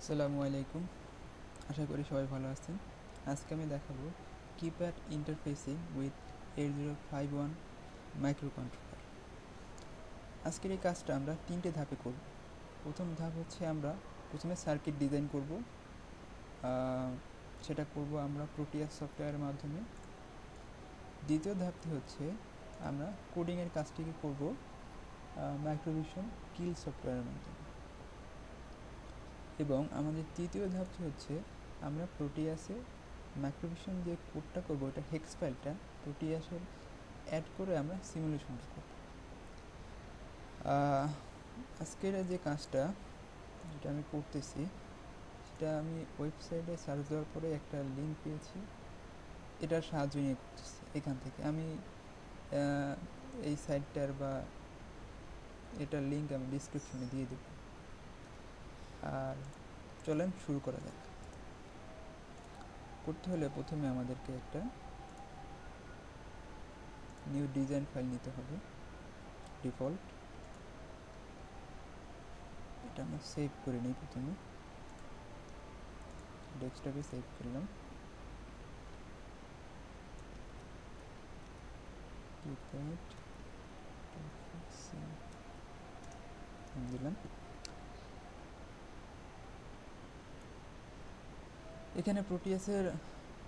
আসসালামু আলাইকুম। আশা করি সবাই ভালো আছেন। আজকে আমি দেখাবো keypad interfacing with 8051 micro controller. আজকের এই কাজটা আমরা তিনটে ধাপে করব। প্রথম ধাপ হচ্ছে আমরা প্রথমে সার্কিট ডিজাইন করব। সেটা করব আমরা প্রোটিয়াস সফটওয়্যারের মাধ্যমে। দ্বিতীয় ধাপটি হচ্ছে আমরা কোডিংয়ের কাজটিকে করব মাইক্রোভিশন কিল সফটওয়্যারের মাধ্যমে। এবং আমাদের তৃতীয় ধাপটি হচ্ছে আমরা প্রোটিয়াসে মাইক্রোভিশন যে কোডটা করবো এটা হেক্স ফাইলটা প্রোটিয়াসের অ্যাড করে আমরা সিমুলেশন করব। আজকের যে কাজটা যেটা আমি করতেছি সেটা আমি ওয়েবসাইটে সার্চ দেওয়ার পরে একটা লিঙ্ক পেয়েছি, এটার সাহায্য নিয়ে করতেছি। এখান থেকে আমি এই সাইটটার বা এটার লিঙ্ক আমি ডিসক্রিপশনে দিয়ে দেব। আর চলেন শুরু করা যাক। করতে হলে প্রথমে আমাদেরকে একটা নিউ ডিজাইন ফাইল নিতে হবে, ডিফল্ট। এটা আমরা সেভ করে নিই, প্রথমে ডেস্কটপে সেভ করলাম। দিলাম। এখানে প্রোটিয়াসের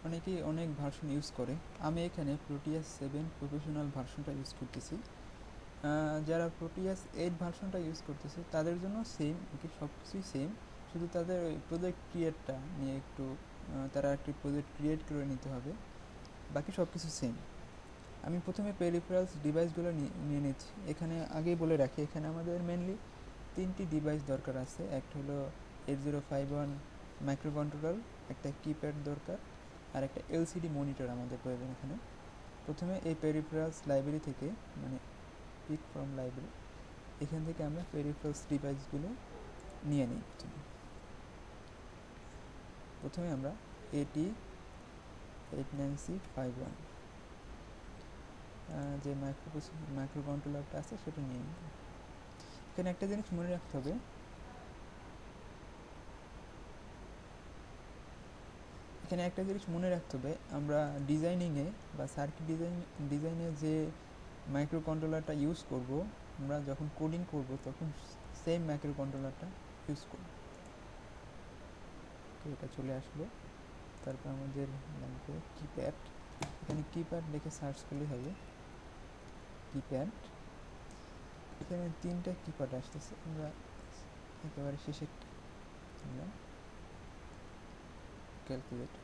অনেকেই অনেক ভার্সন ইউজ করে, আমি এখানে প্রোটিয়াস 7 প্রফেশনাল ভার্সনটা ইউজ করতেছি। যারা প্রোটিয়াস 8 ভার্সনটা ইউজ করতেছে তাদের জন্য সেম, কি সব কিছুই সেম, শুধু তাদের ওই প্রজেক্ট ক্রিয়েটটা নিয়ে একটু তারা একটি প্রজেক্ট ক্রিয়েট করে নিতে হবে, বাকি সব কিছু সেম। আমি প্রথমে পেরিফেরালস ডিভাইসগুলো নিয়ে নিচ্ছি। এখানে আগেই বলে রাখি, এখানে আমাদের মেনলি তিনটি ডিভাইস দরকার আছে। একটা হলো 8051 মাইক্রো কন্ট্রোলার, একটা কিপ্যাড দরকার, আর একটা এলসিডি মনিটর আমাদের প্রয়োজন। এখানে প্রথমে এই পেরিফেরালস লাইব্রেরি থেকে, মানে পিক ফ্রম লাইব্রেরি, এখান থেকে আমরা পেরিফেরালস ডিভাইসগুলো নিয়ে নিই। প্রথমে আমরা এটি 89651 যে মাইক্রো কন্ট্রোলারটা আছে সেটা নিয়ে নিই। এখানে একটা জিনিস মনে রাখতে হবে, আমরা ডিজাইনিংয়ে বা সার্কিট ডিজাইনে যে মাইক্রো কন্ট্রোলারটা ইউজ করব, আমরা যখন কোডিং করব তখন সেম মাইক্রো কন্ট্রোলারটা ইউজ করব। তো এটা চলে আসলো। তারপর আমাদের লাগবে কিপ্যাড। এখানে কিপ্যাড লিখে সার্চ করলেই হবে কিপ্যাড। এখানে তিনটা কিপ্যাড আসতেছে, আমরা একেবারে শেষে নিলাম ক্যালকুলেটর,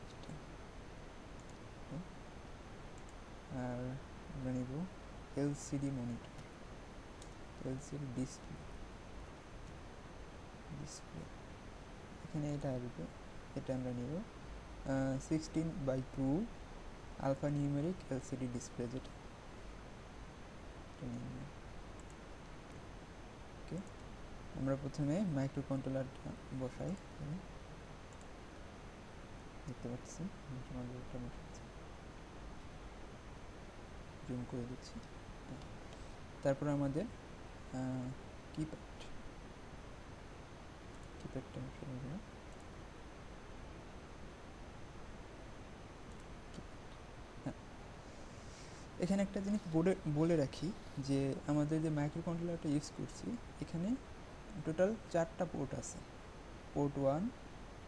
আর আমরা নিব এলসিডি মনিটর, এলসিডি ডিসপ্লে। এখানে এটা আসবে, এটা আমরা নিব 16:2 আলফা নিউমেরিক এলসিডি ডিসপ্লে, যেটা ওকে। আমরা প্রথমে মাইক্রো কন্ট্রোলারটা বসাই, দেখতে পাচ্ছি জুম করে দিচ্ছি। তারপর আমাদের কিপ্যাডটা এখানে একটা জিনিস বলে রাখি যে আমাদের যে মাইক্রো কন্ট্রোলারটা ইউজ করছি এখানে টোটাল 4টা পোর্ট আছে। Port 1,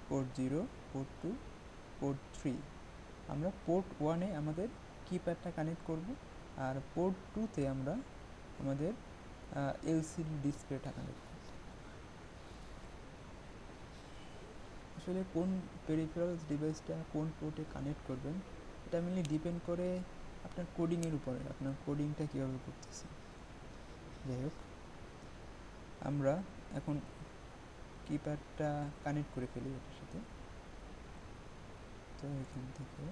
port 0, port 2, port 3। আমরা পোর্ট 1-এ আমাদের কিপ্যাডটা কানেক্ট করব, আর পোর্ট 2-তে আমরা আমাদের এলসিডি ডিসপ্লেটা কানেক্ট করব। আসলে কোন পেরিফেরালস ডিভাইসটা কোন পোর্টে কানেক্ট করবেন এটা মেনলি ডিপেন্ড করে আপনার কোডিংয়ের উপরে, আপনার কোডিংটা কীভাবে করতেছে। যাই হোক, আমরা এখন কিপ্যাডটা কানেক্ট করে ফেলি এটার সাথে। তো এখান থেকে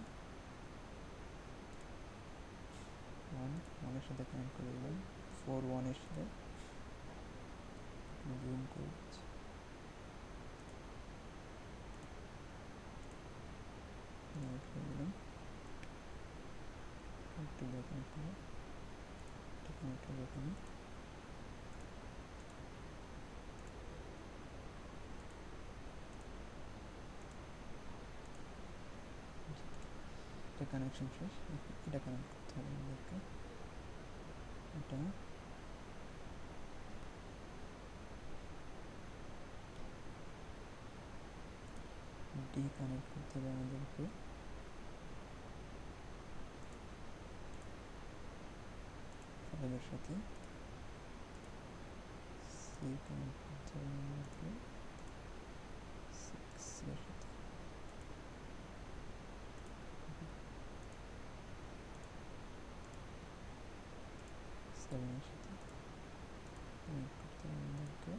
1-এর সাথে কানেক্ট করে দিলাম, 4-1-এর সাথে জুম করে দিচ্ছি। দিলাম একটু দেখুন, কানেক্ট হবে এখানে। একটা কানেকশন শেষ, এটা কানেক্ট করতে হবে আমাদেরকে। এটা ডি কানেক্ট করতে হবে আমাদেরকে, ফাইভের সাথে। সি কানেক্ট করতে হবে আমাদেরকে সিক্সের সাথে। সেভেনের সাথে কানেক্ট করতে হবে আমাদেরকে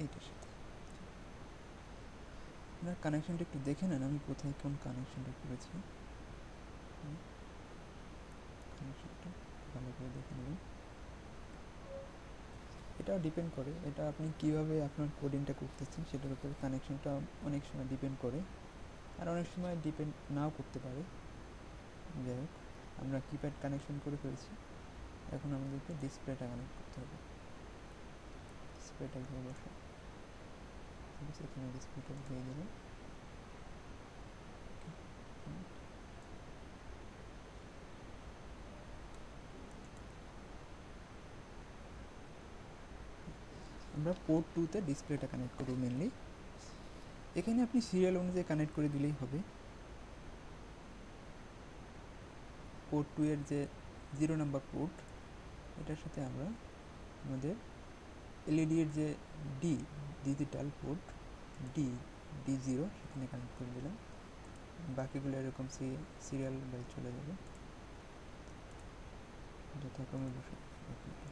এইটার সাথে। আপনার কানেকশনটা একটু দেখে নেন আমি কোথায় কোন কানেকশনটা করেছি, কানেকশনটা ভালো করে দেখে নেবেন। এটাও ডিপেন্ড করে, এটা আপনি কিভাবে আপনার কোডিংটা করতেছেন সেটার উপরে কানেকশনটা অনেক সময় ডিপেন্ড করে, আর অনেক সময় ডিপেন্ড নাও করতে পারে। যাই হোক, আমরা কিপ্যাড কানেকশন করে ফেলছি, এখন আমাদেরকে ডিসপ্লেটা কানেক্ট করতে হবে। ডিসপ্লেটা এখানে বসে, এখানে ডিসপ্লেটা দিয়ে দেবেন। আমরা পোর্ট 2-তে ডিসপ্লেটা কানেক্ট করব মেনলি। এখানে আপনি সিরিয়াল অনুযায়ী কানেক্ট করে দিলেই হবে। পোর্ট 2 এর যে 0 নাম্বার পোর্ট, এটার সাথে আমরা আমাদের এলইডি এর যে ডি ডিজিটাল পোর্ট ডি0 সেখানে কানেক্ট করে দিলাম। বাকিগুলো এরকম সিরিয়াল বাই চলে যাবে, যথাক্রমে বসে বাকিগুলো।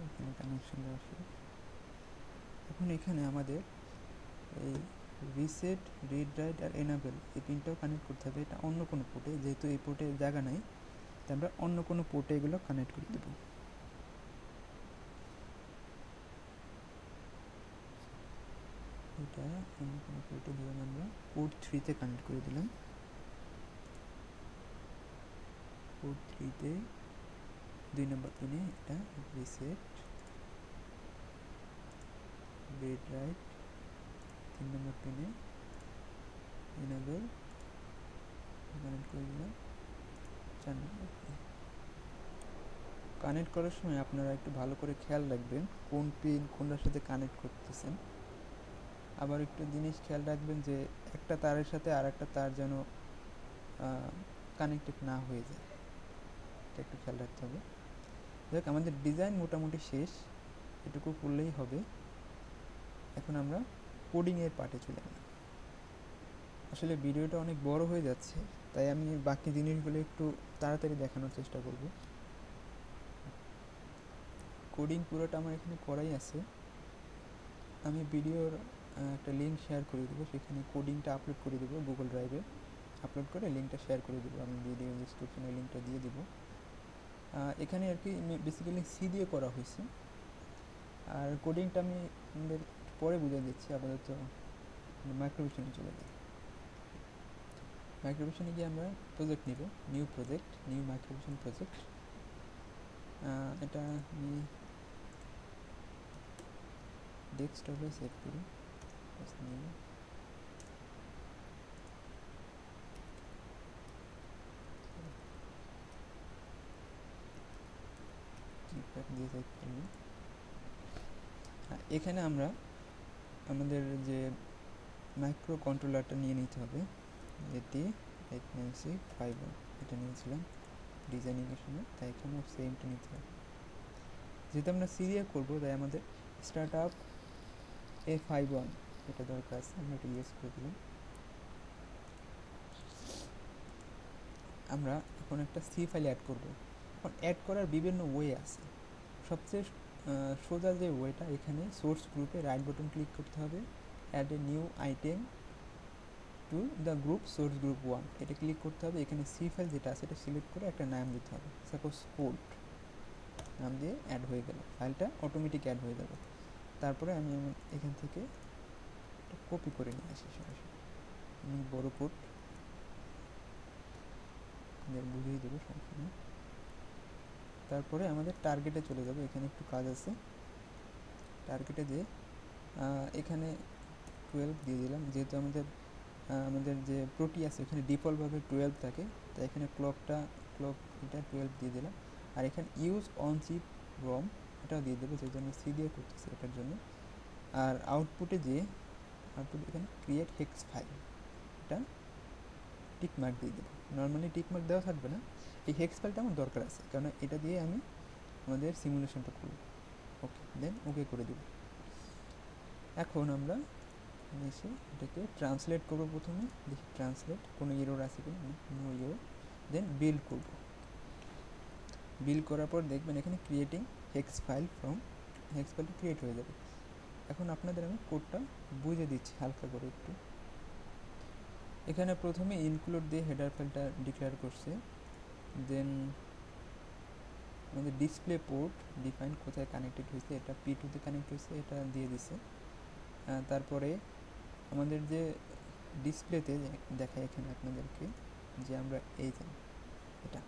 এখানে কানেকশন দেওয়া শেষ। এখন এখানে আমাদের এই রিসেট, রিড রাইট আর এনাবেল এই পিনটাও কানেক্ট করতে হবে। এটা অন্য কোনো পোর্টে, যেহেতু এই পোর্টে জায়গা নাই, তাই আমরা অন্য কোনো পোর্টে এগুলো কানেক্ট করে দেবো। এটা অন্য কোনো পোর্টে দিলাম, আমরা পোর্ট 3-তে কানেক্ট করে দিলাম। পোর্ট 3-তে 2 নম্বর পিনে এটা রিসেট, রিড রাইট, 3 নম্বর পিনে এনাবেল কানেক্ট করে দিলাম। 4 নম্বর পিনে কানেক্ট করার সময় আপনারা একটু ভালো করে খেয়াল রাখবেন কোন পিন কোনটার সাথে কানেক্ট করতেছেন। আবার একটু জিনিস খেয়াল রাখবেন যে একটা তারের সাথে আর একটা তার যেন কানেক্টেড না হয়ে যায়, এটা একটু খেয়াল রাখতে হবে। দেখ, আমাদের ডিজাইন মোটামুটি শেষ, এটুকু করলেই হবে। এখন আমরা কোডিংয়ের পার্টে চলে গেলাম। আসলে ভিডিওটা অনেক বড় হয়ে যাচ্ছে, তাই আমি বাকি জিনিসগুলো একটু তাড়াতাড়ি দেখানোর চেষ্টা করব। কোডিং পুরোটা আমার এখানে করাই আছে। আমি ভিডিওর একটা লিঙ্ক শেয়ার করে দেবো, সেখানে কোডিংটা আপলোড করে দেবো গুগল ড্রাইভে। আপলোড করে লিঙ্কটা শেয়ার করে দেবো, আমি ভিডিও ডিসক্রিপশনে লিঙ্কটা দিয়ে দেবো। এখানে আর কি বেসিক্যালি সি দিয়ে করা হয়েছে, আর কোডিংটা আমি আমাদের পরে বুঝিয়ে দিচ্ছি। আপাতত মাইক্রোভিশনে চলে যাই। মাইক্রোভিশনে গিয়ে আমরা প্রজেক্ট নিব, নিউ প্রজেক্ট, নিউ মাইক্রোভিশন প্রজেক্ট। এটা আমি ডেস্কটপে সেভ করি, নিউ কিপ্যাড দিয়ে সেভ করলাম। এখানে আমরা আমাদের যে মাইক্রো কন্ট্রোলারটা নিয়ে নিতে হবে, এটি 89651 এটা নিয়েছিলাম ডিজাইনিংয়ের সময়, তাই এখানেও সেমটা নিতে হবে। যেহেতু আমরা সিরিয়া করবো, তাই আমাদের স্টার্ট আপ A51 এটা দরকার আছে, আমরা এটা ইউজ করে দিলাম। আমরা এখন একটা সি ফাইল অ্যাড করব। এখন অ্যাড করার বিভিন্ন ওয়ে আছে। সবচেয়ে সোজা যে ওয়েটা, এখানে সোর্স গ্রুপে রাইট বাটন ক্লিক করতে হবে, add a new item to the group source group 1, এটা ক্লিক করতে হবে। এখানে সি ফাইল যেটা আছে এটা সিলেক্ট করে একটা নাম দিতে হবে, সাপোজ পোর্ট নাম দিয়ে অ্যাড হয়ে গেল, ফাইলটা অটোমেটিক অ্যাড হয়ে যাবে। তারপরে আমি এখান থেকে একটা কপি করে নিয়ে আসি সরাসরি, আমি বড় কোড বুঝিয়ে দেবো সমস্যা নেই। তারপরে আমাদের টার্গেটে চলে যাবো, এখানে একটু কাজ আছে। টার্গেটে যে এখানে 12 দিয়ে দিলাম, যেহেতু আমাদের যে প্রোটিয়াস এখানে ডিফল্টভাবে 12 থাকে, তাই এখানে ক্লক এটা 12 দিয়ে দিলাম। আর এখানে ইউজ অন চিপ রম এটাও দিয়ে দেবো, যেহেতু আমি সি দিয়ে করতেছি এটার জন্য। আর আউটপুট এখানে ক্রিয়েট হেক্স ফাইল, এটা টিক মার্ক দিয়ে দেবো। নর্মালি টিক মার্ক দেওয়া থাকবে না, এই হেক্স ফাইলটা আমার দরকার আছে, কারণ এটা দিয়ে আমি আমাদের সিমুলেশনটা করব। ওকে, দেন ওকে করে দেব। এখন আমরা এসে এটাকে ট্রান্সলেট করবো। প্রথমে দেখি ট্রান্সলেট কোনো এরর আছে কিনা, নো এরর। দেন বিল্ড করব। বিল্ড করার পর দেখবেন এখানে creating hex file from, hex ফাইলটা ক্রিয়েট হয়ে যাবে। এখন আপনাদের আমি কোডটা বুঝে দিচ্ছি হালকা করে একটু। এখানে প্রথমে ইনক্লুড দিয়ে হেডার ফাইলটা ডিক্লেয়ার করছে, দেন আমাদের ডিসপ্লে পোর্ট ডিফাইন কোথায় কানেক্টেড হয়েছে, এটা P2 তে কানেক্ট হয়েছে, এটা দিয়ে দিছে। তারপরে আমাদের যে ডিসপ্লেতে দেখায় এখানে আপনাদেরকে যে আমরা এই যে এটা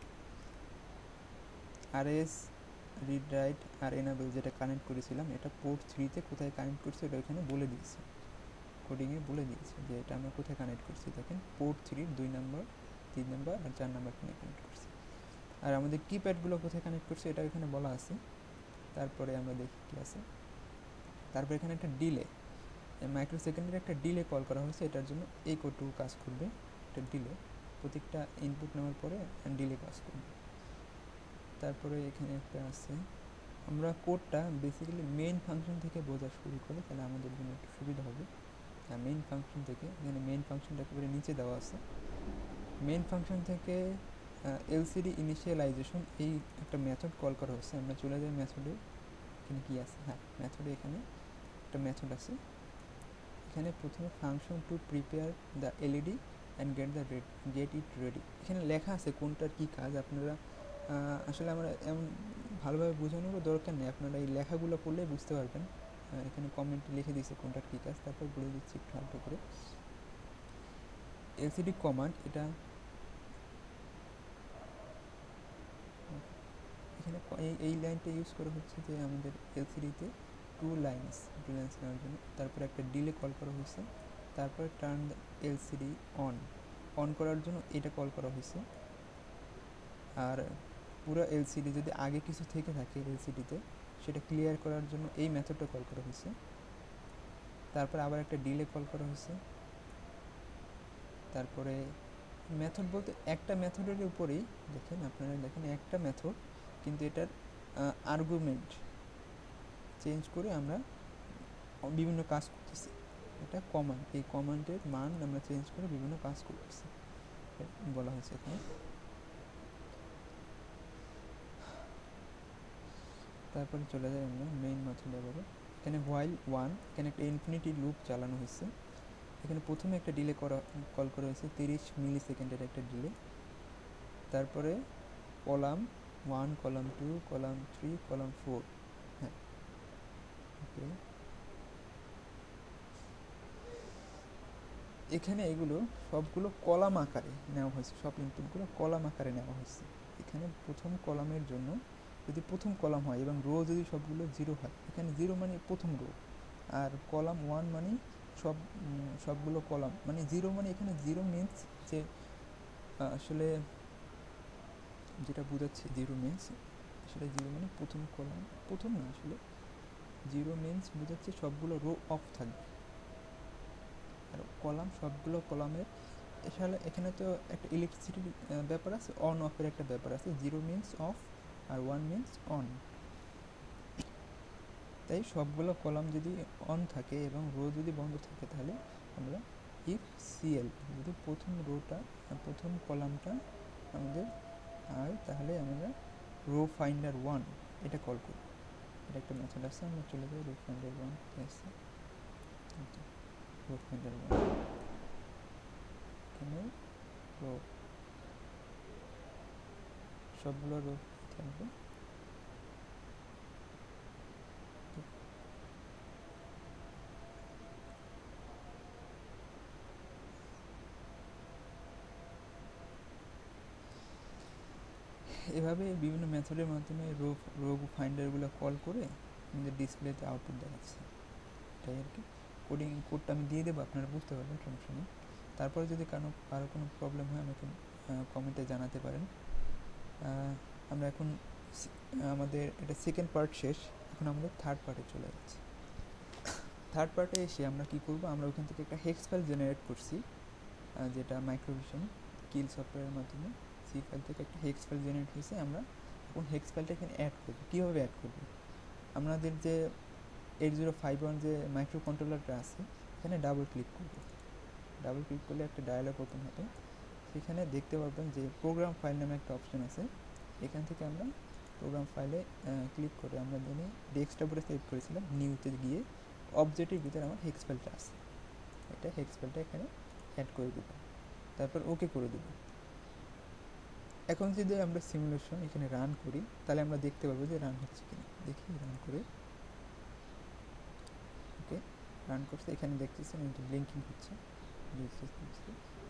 RS রিড রাইট আর এনাবেল যেটা কানেক্ট করেছিলাম, এটা পোর্ট 3 তে কোথায় কানেক্ট করছে এটা এখানে বলে দিয়েছে, কোডিংয়ে বলে দিয়েছে যে এটা আমরা কোথায় কানেক্ট করছি। দেখেন পোর্ট 3 2 নম্বর 3 নম্বর আর 4 নম্বর এখানে কানেক্ট করছি। আর আমাদের কিপ্যাডগুলো কোথায় কানেক্ট করছে এটা এখানে বলা আছে। তারপরে আমরা দেখি কি আছে। তারপরে এখানে একটা ডিলে, মাইক্রো সেকেন্ডের একটা ডিলে কল করা হয়েছে, এটার জন্য এই কোডটুকু কাজ করবে। একটা ডিলে, প্রত্যেকটা ইনপুট নেওয়ার পরে ডিলে কাজ করবে। তারপরে এখানে একটা আছে, আমরা কোডটা বেসিক্যালি মেইন ফাংশন থেকে বোঝা শুরু করে, তাহলে আমাদের জন্য একটু সুবিধা হবে। মেইন ফাংশন থেকে, এখানে মেইন ফাংশনটা একেবারে নিচে দেওয়া আছে। মেইন ফাংশন থেকে এলসিডি ইনিশিয়ালাইজেশন এই একটা মেথড কল করা হচ্ছে। আমরা চলে যাই মেথডে, এখানে কি আছে, হ্যাঁ মেথডে এখানে একটা মেথড আছে। এখানে প্রথমে function to prepare the LED and get it ready, এখানে লেখা আছে কোনটার কী কাজ। আপনারা আসলে আমরা এমন ভালোভাবে বোঝানোর দরকার নেই, আপনারা এই লেখাগুলো পড়লেই বুঝতে পারবেন। এখানে কমেন্টে লিখে দিয়েছে কোনটার কী কাজ, তারপর বলে দিচ্ছি একটু হালকা করে। এলসিডি কমান্ড, এটা এখানে এই লাইনটা ইউজ করা হচ্ছে যে আমাদের এলসিডিতে টু লাইন্স নেওয়ার জন্য। তারপরে একটা ডিলে কল করা হয়েছে, তারপরে টার্ন দ্য এলসিডি অন করার জন্য এটা কল করা হয়েছে। আর পুরো এলসিডি যদি আগে কিছু থেকে থাকে এলসিডিতে, সেটা ক্লিয়ার করার জন্য এই মেথডটা কল করা হয়েছে। তারপর আবার একটা ডিলে কল করা হয়েছে। তারপরে মেথড বলতে একটা মেথডের উপরেই দেখেন, আপনারা দেখেন একটা মেথড, কিন্তু এটার আর্গুমেন্ট চেঞ্জ করে আমরা বিভিন্ন কাজ করতেছি। এটা কমান্ড, এই কমান্ডের মান আমরা চেঞ্জ করে বিভিন্ন কাজ করতেছি বলা হয়েছে এখানে। তারপরে চলে যাই আমরা মেইন মেথডে আবারও। এখানে হোয়াইল 1, এখানে একটা ইনফিনিটি লুপ চালানো হয়েছে। এখানে প্রথমে একটা ডিলে কল করা হয়েছে, 30 মিলি সেকেন্ডের একটা ডিলে। তারপরে কলাম 1, কলাম 2, কলাম 3, কলাম 4, হ্যাঁ ওকে। এখানে এগুলো সবগুলো কলাম আকারে নেওয়া হয়েছে, সব ইনপুটগুলো কলাম আকারে নেওয়া হয়েছে। এখানে প্রথম কলামের জন্য যদি প্রথম কলাম হয় এবং রো যদি সবগুলো 0 হয়, এখানে 0 মানে প্রথম রো, আর কলাম 1 মানে সবগুলো কলাম, মানে 0 মানে এখানে 0 মিনস যে আসলে যেটা বোঝাচ্ছে 0 মিনস, আসলে 0 মানে প্রথম কলাম, প্রথম না আসলে 0 মিনস বোঝাচ্ছে সবগুলো রো অফ থাকবে, আর কলাম সবগুলো কলামের। আসলে এখানে তো একটা ইলেকট্রিসিটির ব্যাপার আছে, অন অফের একটা ব্যাপার আছে। 0 মিনস অফ আর 1 মিনস অন, তাই সবগুলো কলাম যদি অন থাকে এবং রো যদি বন্ধ থাকে, তাহলে আমরা ইফ সিএল যদি প্রথম কলামটা আমাদের হয়, তাহলে আমরা রো ফাইন্ডার 1 এটা কল করব। এটা একটা মেথড আছে, আমরা চলে যাই রুফ ফাইন্ডার ওয়ান আছে, রুফ ফাইন্ডার ওয়ান, এখানে রুফ সবগুলো রুফ থাকবে। এভাবে বিভিন্ন মেথডের মাধ্যমে রো ফাইন্ডারগুলো কল করে আমাদের ডিসপ্লেতে আউটপুট দেখাচ্ছে। এটাই আর কি। কোডটা আমি দিয়ে দেবো, আপনারা বুঝতে পারবেন, সমস্যা নেই। তারপরে যদি কারো কোনো প্রবলেম হয় আমাকে কমেন্টে জানাতে পারেন। আমরা এখন আমাদের এটা সেকেন্ড পার্ট শেষ, এখন আমাদের থার্ড পার্টে চলে যাচ্ছি। থার্ড পার্টে এসে আমরা কি করব, আমরা ওখান থেকে একটা হেক্স ফাইল জেনারেট করছি, যেটা মাইক্রোভিশন কিল সফটওয়্যারের মাধ্যমে সি ফাইল থেকে একটা হেক্স ফাইল জেনারেট হয়েছে। আমরা এখন হেক্স ফাইলটা এখানে অ্যাড করব। কীভাবে অ্যাড করব, আমাদের যে 8051 যে মাইক্রো কন্ট্রোলারটা আছে এখানে ডাবল ক্লিক করব। ডাবল ক্লিক করলে একটা ডায়ালগ ওপেন হবে, সেখানে দেখতে পারবেন যে প্রোগ্রাম ফাইল নামে একটা অপশন আছে। এখান থেকে আমরা প্রোগ্রাম ফাইলে ক্লিক করে আমরা জানি ডেস্কটপে সেভ করেছিলাম, নিউতে গিয়ে অবজেক্টের ভিতরে আমার হেক্স ফাইলটা আছে, এটা হেক্স ফাইলটা এখানে অ্যাড করে দেব, তারপর ওকে করে দেব। এখন যদি আমরা সিমুলেশন এখানে রান করি তাহলে আমরা দেখতে পাবো যে রান হচ্ছে কিনা। দেখি রান করে, ওকে রান করছে, এখানে দেখতেছেন এটা ব্লিঙ্কিং হচ্ছে।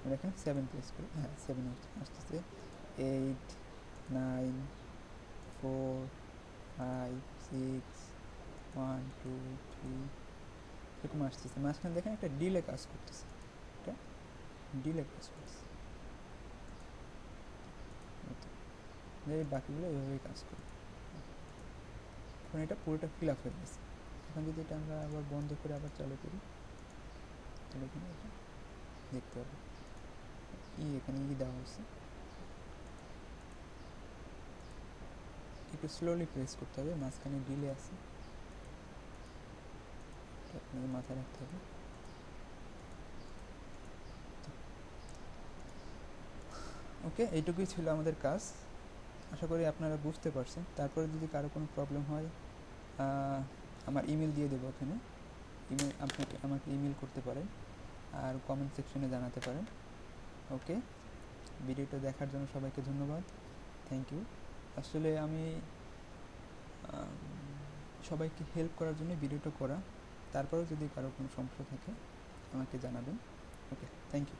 আমরা এখানে 7 প্রেস করি, হ্যাঁ 7 আসতেছে। 8 9 4 5 6 1 2 3 এরকম আসতেছে। মাঝখানে দেখেন একটা ডিলে কাজ করতেছে, এটা ডিলে কাজ করতেছে, বাকিগুলো এভাবেই কাজ করে। এখন এটা পুরোটা ফিল আপ হয়ে গেছে। এখন যদি এটা আমরা আবার বন্ধ করে আবার চালু করি তাহলে এখানে এটা দেখতে পাবো এখানে দেওয়া হয়েছে। একটু স্লোলি প্রেস করতে হবে, মাঝখানে ডিলে আছে, আপনাদের মাথায় রাখতে হবে। ওকে, এইটুকুই ছিল আমাদের কাজ, আশা করি আপনারা বুঝতে পারছেন। তারপরে যদি কারো কোনো প্রবলেম হয় আমার ইমেল দিয়ে দেবো, ওখানে আমাকে ইমেল করতে পারেন আর কমেন্ট সেকশনে জানাতে পারেন। ওকে, ভিডিওটা দেখার জন্য সবাইকে ধন্যবাদ, থ্যাংক ইউ। আসলে আমি সবাইকে হেল্প করার জন্য ভিডিওটা করা, তারপরেও যদি কারো কোনো সমস্যা থাকে আমাকে জানাবেন। ওকে, থ্যাংক ইউ।